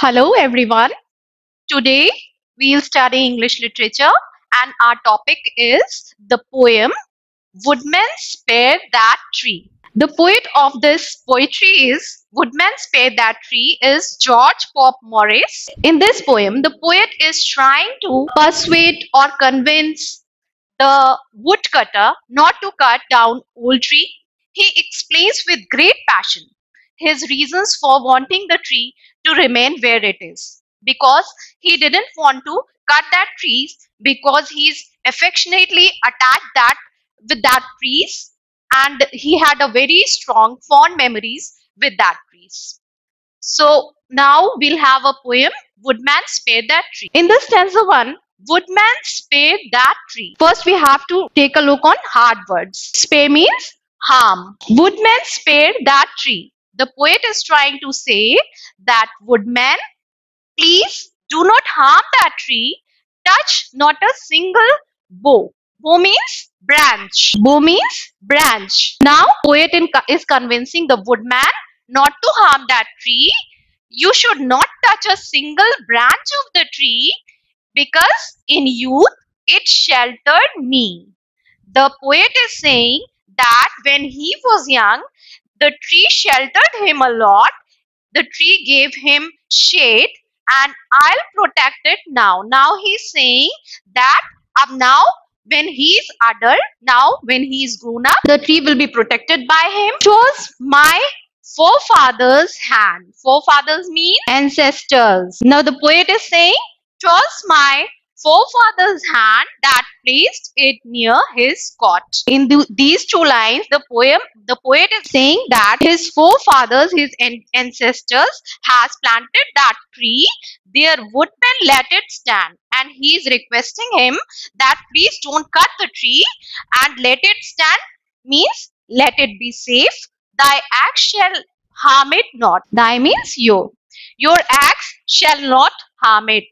Hello everyone. Today we'll study English literature and our topic is the poem Woodman Spare That Tree. The poet of this poetry is Woodman Spare That Tree is George Pop Morris. In this poem, the poet is trying to persuade or convince the woodcutter not to cut down old tree. He explains with great passion his reasons for wanting the tree to remain where it is. Because he didn't want to cut that trees because he's affectionately attached that with that trees and he had a very strong fond memories with that trees. So now we'll have a poem, Woodman Spare That Tree. In the stanza 1, Woodman spare that tree. First we have to take a look on hard words. Spare means harm. Woodman spare that tree. The poet is trying to say that woodman, please do not harm that tree. Touch not a single bough. Bough means branch. Bough means branch. Now, poet is convincing the woodman not to harm that tree. You should not touch a single branch of the tree because in youth it sheltered me. The poet is saying that when he was young, the tree sheltered him a lot. The tree gave him shade and I'll protect it now. Now he's saying that now when he's adult, now when he's grown up, the tree will be protected by him. It was my forefathers' hand. Forefathers mean ancestors. Now the poet is saying, it was my forefather's hand that placed it near his cot. In these two lines, the poet is saying that his forefathers, his ancestors, has planted that tree. Their woodman let it stand, and he is requesting him that please don't cut the tree and let it stand. Means let it be safe. Thy axe shall harm it not. Thy means you. Your axe shall not harm it.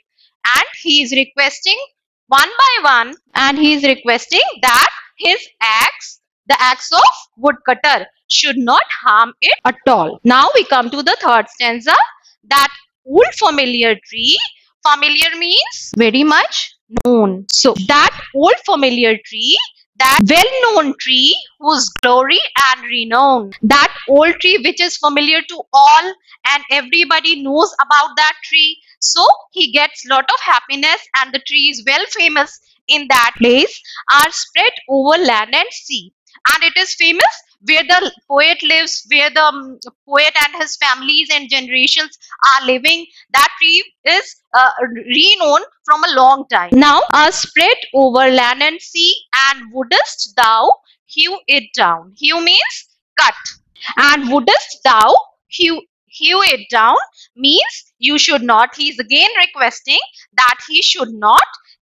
And he is requesting one by one, and he is requesting that his axe, the axe of woodcutter, should not harm it at all. Now we come to the third stanza, that old familiar tree. Familiar means very much known. So that old familiar tree, that well-known tree whose glory and renown, that old tree which is familiar to all and everybody knows about that tree. So he gets lot of happiness and the tree is well famous in that place, are spread over land and sea. And it is famous where the poet lives, where the poet and his families and generations are living. That tree is renowned from a long time. Now, are spread over land and sea, and wouldest thou hew it down? Hew means cut. And wouldest thou hew it down means you should not. He is again requesting that he should not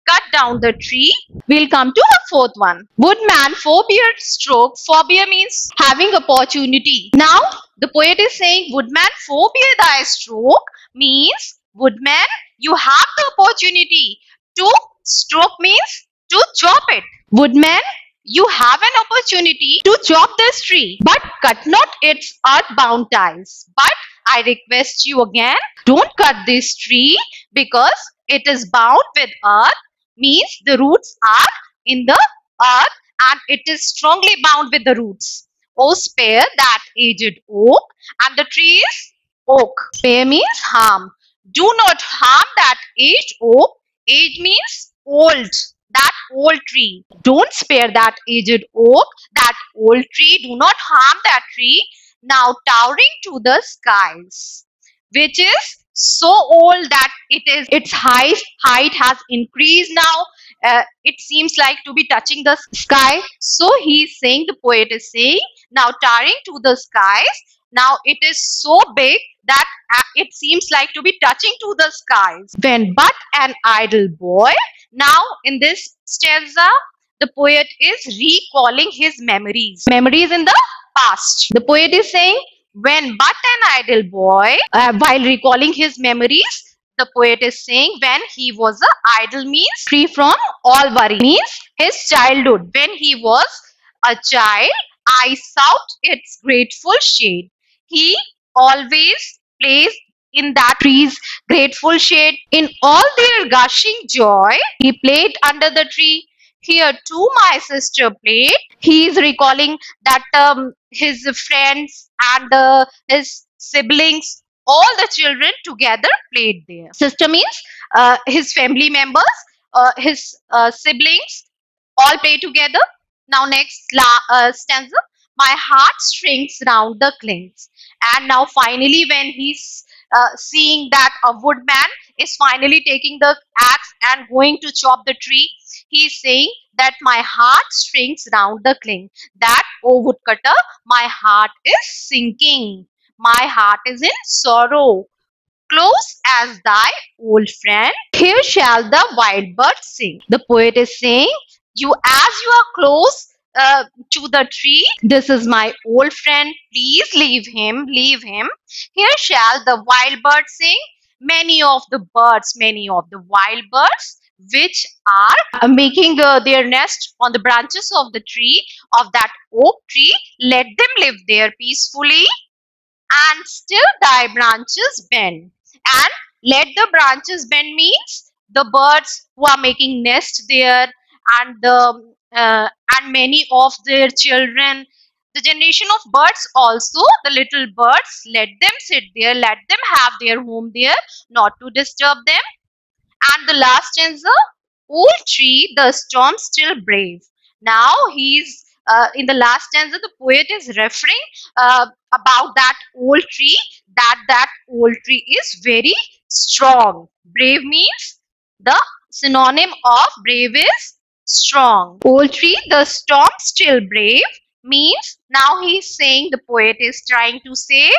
cut down the tree. We'll come to the fourth one. Woodman forbear stroke. Forbear means having opportunity. Now the poet is saying woodman forbear thy stroke means woodman, you have the opportunity to stroke means to chop it. Woodman, you have an opportunity to chop this tree, but cut not its earth-bound ties. But I request you again, don't cut this tree because it is bound with earth, means the roots are in the earth and it is strongly bound with the roots. Oh, spare that aged oak, and the tree is oak. Spare means harm. Do not harm that aged oak. Age means old. That old tree. Don't spare that aged oak, that old tree. Do not harm that tree. Now towering to the skies, which is so old that its height has increased now. It seems like to be touching the sky. So he is saying, the poet is saying, now towering to the skies. Now it is so big that it seems like to be touching to the skies. When but an idle boy. Now in this stanza, the poet is recalling his memories. Memories in the past. The poet is saying, when but an idle boy, while recalling his memories, the poet is saying when he was idle means free from all worry, means his childhood. When he was a child, I sought its grateful shade. He always plays in that tree's grateful shade. In all their gushing joy, he played under the tree. Here too my sister played. He is recalling that his friends and his siblings, all the children together played there. Sister means his family members, his siblings, all play together. Now next stanza. My heart shrinks round the clings. And now finally when he's seeing that a woodman is finally taking the axe and going to chop the tree, he's saying that my heart shrinks round the cling. That, O woodcutter, my heart is sinking. My heart is in sorrow. Close as thy old friend, here shall the wild bird sing. The poet is saying, you as you are close to the tree, this is my old friend, please leave him, leave him. Here shall the wild bird sing. Many of the wild birds, which are making their nest on the branches of the tree, of that oak tree, let them live there peacefully, and still thy branches bend. And let the branches bend means the birds who are making nest there, and and many of their children, the generation of birds also, the little birds, let them sit there, let them have their home there, not to disturb them. And the last stanza, old tree, the storm still brave. Now he's in the last stanza, the poet is referring about that old tree, that old tree is very strong. Brave means the synonym of brave is strong. Old tree, the storm still brave means now he's saying, the poet is trying to say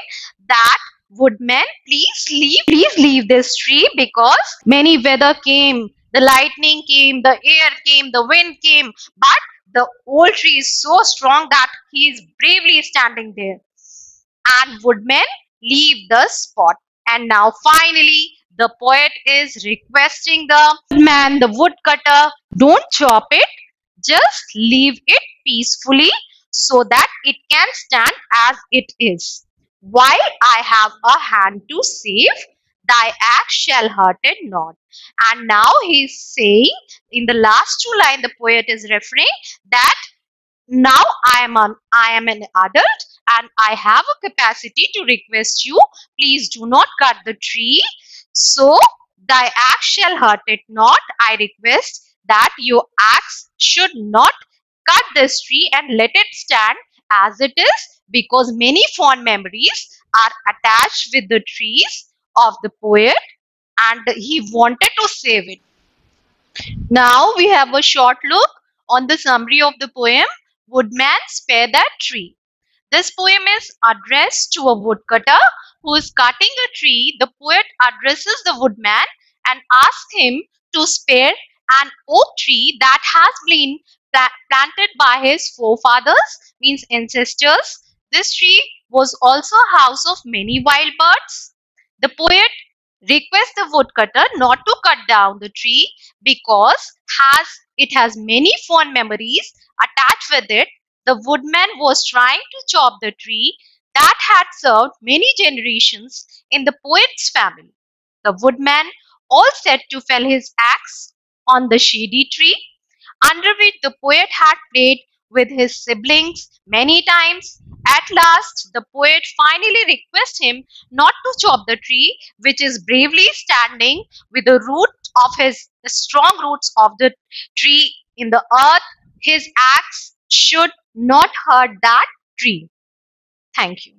that woodman, please leave this tree, because many weather came, the lightning came, the air came, the wind came, but the old tree is so strong that he is bravely standing there. And woodmen leave the spot. And now finally the poet is requesting the woodman, the woodcutter, don't chop it, just leave it peacefully so that it can stand as it is. While I have a hand to save, thy axe shall hurt it not. And now he's saying, in the last two lines, the poet is referring that now I am an adult and I have a capacity to request you, please do not cut the tree. So thy axe shall hurt it not. I request that your axe should not cut this tree and let it stand as it is, because many fond memories are attached with the trees of the poet and he wanted to save it. Now we have a short look on the summary of the poem, Woodman Spare That Tree. This poem is addressed to a woodcutter who is cutting a tree. The poet addresses the woodman and asks him to spare an oak tree that has been planted by his forefathers, means ancestors. This tree was also a house of many wild birds. The poet requests the woodcutter not to cut down the tree because it has many fond memories attached with it. The woodman was trying to chop the tree that had served many generations in the poet's family. The woodman all set to fell his axe on the shady tree under which the poet had played with his siblings many times. At last, the poet finally requests him not to chop the tree, which is bravely standing with the strong roots of the tree in the earth. His axe should not hurt that tree. Thank you.